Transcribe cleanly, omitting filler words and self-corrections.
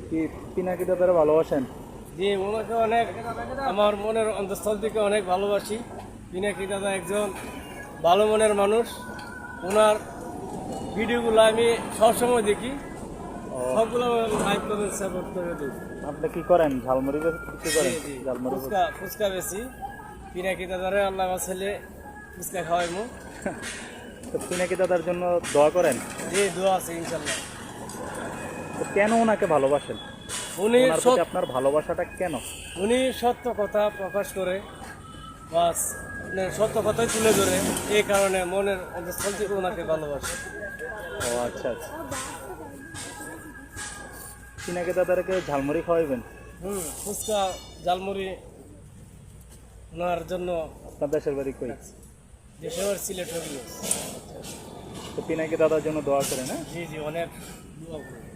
কি পিনাকি দাদারা ভালোবাসেন? জি, ওনাকে অনেক আমার মনের অন্তঃস্থল থেকে অনেক ভালোবাসি। পিনাকি দাদা একজন ভালো মনের মানুষ। ওনার ভিডিওগুলো আমি সবসময় দেখি, ও, সবগুলো লাইক কমেন্ট সাপোর্ট করে দিই। আপনি কি করেন? ঝালমুড়ি বিক্রি করেন? জি, জি। ঝালমুড়ি ফুচকা বেশি। পিনাকি দাদারে আল্লাহ আমার ছেলে ফুচকা খাওয়াইমু। তো পিনাকি দাদার জন্য দোয়া করেন। জি, দোয়া আছে ইনশাল্লাহ। তো কেন ওনাকে ভালোবাসেন? উনি ওনার প্রতি আপনার ভালোবাসাটা কেন? উনি সত্য কথা প্রকাশ করে, বাস সত্য কথাই তুলে ধরে, এই কারণে মনের অন্তঃস্থল থেকে ওনাকে ভালোবাসে। ও আচ্ছা আচ্ছা। পিনাকি দাদারকে ঝালমুড়ি খাওয়াইবেন? ফুচকা ঝালমুড়ি ওনার জন্য। আপনার দেশের বাড়ি কই? দেশের সিলেট হয়ে গেছে। তো পিনাকি দাদার জন্য দোয়া করেন, হ্যাঁ? জি জি, অনেক দোয়া করি।